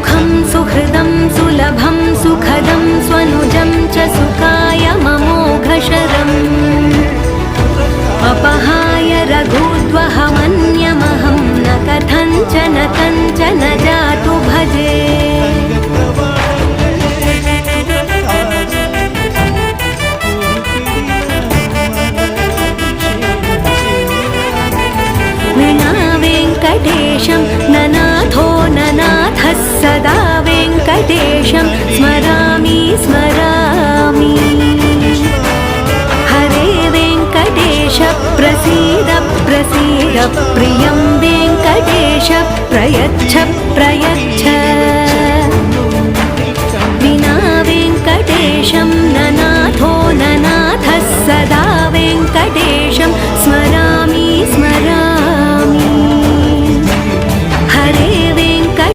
सुखं सुहृदं सुलभं सुखदं स्वनुजं च सुखाय ममोघशरम् अपहाय रघुद्वहमन्यमहं न कथञ्चन कञ्चन जातु भजे। वेङ्कटेशं ननाथो ननाथः सदा वेङ्कटेशं स्मरामि स्मरामि। हरे वेङ्कटेश प्रसीद प्रसीद प्रियं वेङ्कटेश प्रयच्छ